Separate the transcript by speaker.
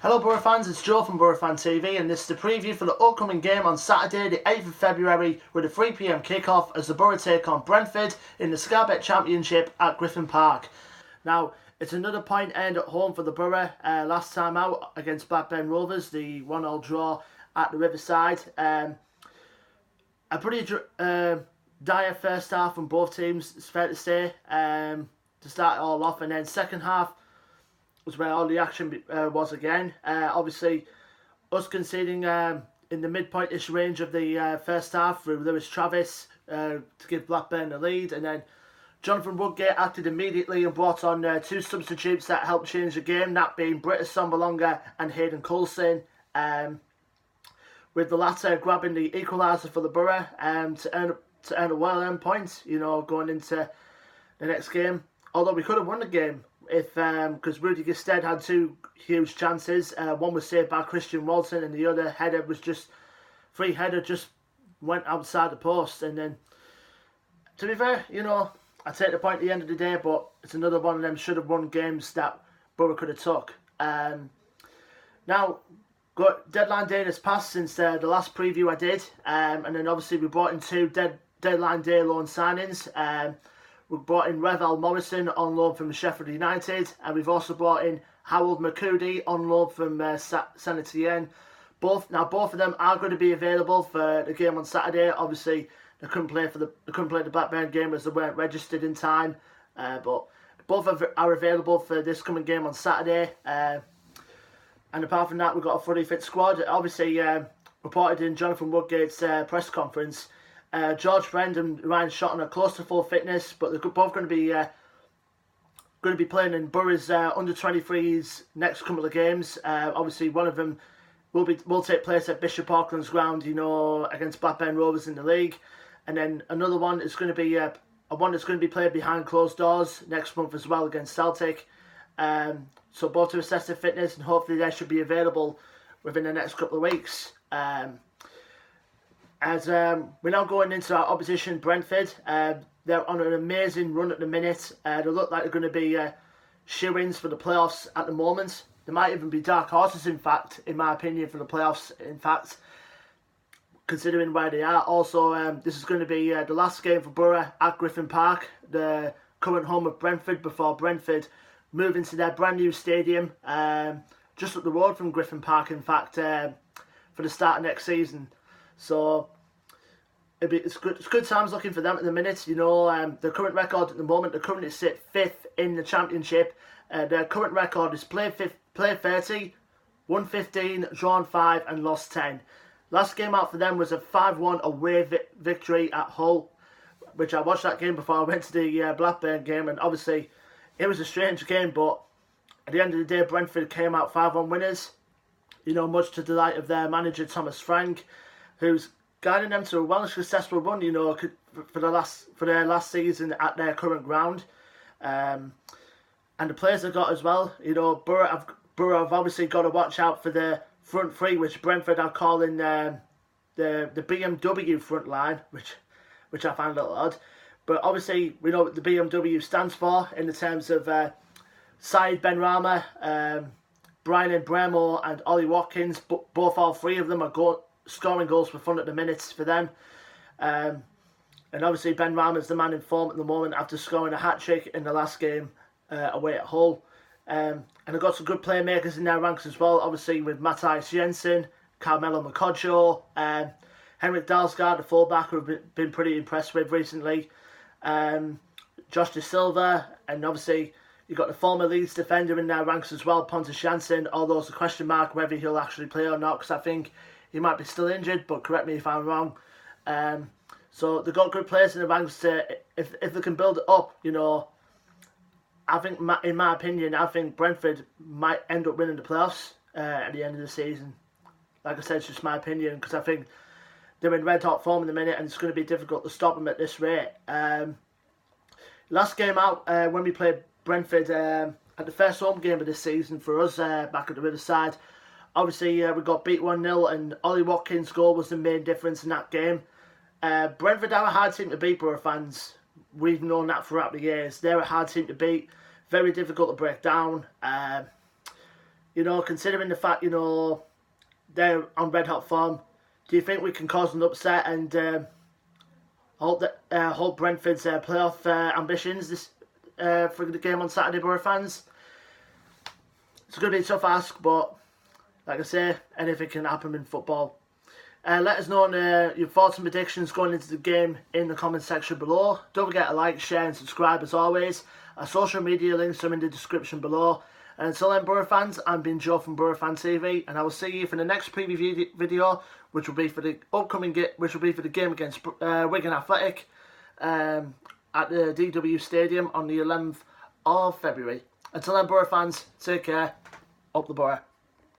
Speaker 1: Hello Boro fans, it's Joe from Boro Fan TV and this is the preview for the upcoming game on Saturday the 8th of February with a 3 PM kick-off as the Boro take on Brentford in the Scarbet Championship at Griffin Park. Now, it's another point end at home for the Boro. Last time out against Blackburn Rovers, the 1-1 draw at the Riverside. A pretty dire first half from both teams, it's fair to say, to start it all off, and then second half was where all the action was again. Obviously, us conceding in the midpoint-ish range of the first half through Lewis Travis to give Blackburn the lead, and then Jonathan Woodgate acted immediately and brought on two substitutes that helped change the game, that being Britta Sombalonga and Hayden Coulson, with the latter grabbing the equaliser for the Boro to earn a well-earned point, you know, going into the next game. Although we could have won the game if because Rudy Gestead had two huge chances. One was saved by Christian Walton and the other header was just just went outside the post. And then, to be fair, you know, I take the point at the end of the day, but it's another one of them should have won games that Boro could have took. Now, deadline day has passed since the last preview I did, and then obviously we brought in two deadline day loan signings. We brought in Revel Morrison on loan from Sheffield United, and we've also brought in Harold Makudi on loan from Saint Etienne. Both of them are going to be available for the game on Saturday. Obviously, they couldn't play the Blackburn game as they weren't registered in time, but both are available for this coming game on Saturday. And apart from that, we've got a fully fit squad. Obviously, reported in Jonathan Woodgate's press conference, George Friend and Ryan Shotton are close to full fitness, but they're both going to be playing in Boro's under-23s next couple of games. Obviously, one of them will take place at Bishop Auckland's ground, you know, against Blackburn Rovers in the league, and then another one is going to be one that's going to be played behind closed doors next month as well against Celtic. So both to assess their fitness, and hopefully they should be available within the next couple of weeks. As we're now going into our opposition, Brentford. They're on an amazing run at the minute. They look like they're going to be shoo-ins for the playoffs at the moment. They might even be dark horses, in fact, in my opinion, for the playoffs, in fact, considering where they are. Also, this is going to be the last game for Boro at Griffin Park, the current home of Brentford, before Brentford move into their brand new stadium, just up the road from Griffin Park, in fact, for the start of next season. So it's good times looking for them at the minute. You know, the current record at the moment, they currently sit 5th in the championship. Their current record is played 30, won 15, drawn 5 and lost 10. Last game out for them was a 5-1 away victory at Hull, which I watched that game before I went to the Blackburn game, and obviously it was a strange game, but at the end of the day Brentford came out 5-1 winners, you know, much to the delight of their manager Thomas Frank, who's guiding them to a well successful run, you know, for their last season at their current ground. And the players they've got as well, you know, Boro have obviously got to watch out for the front three, which Brentford are calling the BMW front line, which I find a little odd. But obviously, we know what the BMW stands for in the terms of Said Benrahma, Brian Bremo and Ollie Watkins. All three of them are scoring goals for fun at the minutes for them. And obviously, Benrahma is the man in form at the moment after scoring a hat-trick in the last game away at Hull. And they've got some good playmakers in their ranks as well, obviously with Matthias Jensen, Carmelo Macocho, Henrik Dalsgaard, the fullback, who have been pretty impressed with recently, Josh De Silva, and obviously you've got the former Leeds defender in their ranks as well, Pontus Jansson, although it's a question mark whether he'll actually play or not, because I think he might be still injured, but correct me if I'm wrong. So they've got good players in the ranks if they can build it up, you know. I think, in my opinion, I think Brentford might end up winning the playoffs at the end of the season. Like I said, it's just my opinion, because I think they're in red hot form in the minute, and it's going to be difficult to stop them at this rate. Last game out, when we played Brentford at the first home game of this season for us, back at the Riverside, obviously we got beat 1-0, and Ollie Watkins' goal was the main difference in that game. Brentford are a hard team to beat, Boro fans. We've known that throughout the years. They're a hard team to beat, very difficult to break down. You know, considering the fact, you know, they're on red hot form, do you think we can cause an upset and hold Brentford's playoff ambitions this for the game on Saturday, Boro fans? It's going to be a tough ask, but like I say, anything can happen in football. Let us know on your thoughts and predictions going into the game in the comment section below. Don't forget to like, share and subscribe as always. Our social media links are in the description below. And until then, Boro fans, I'm been Joe from Boro Fan TV, and I will see you for the next preview video, which will be for the game against Wigan Athletic at the DW Stadium on the 11th of February. Until then, Boro fans, take care. Up the Boro.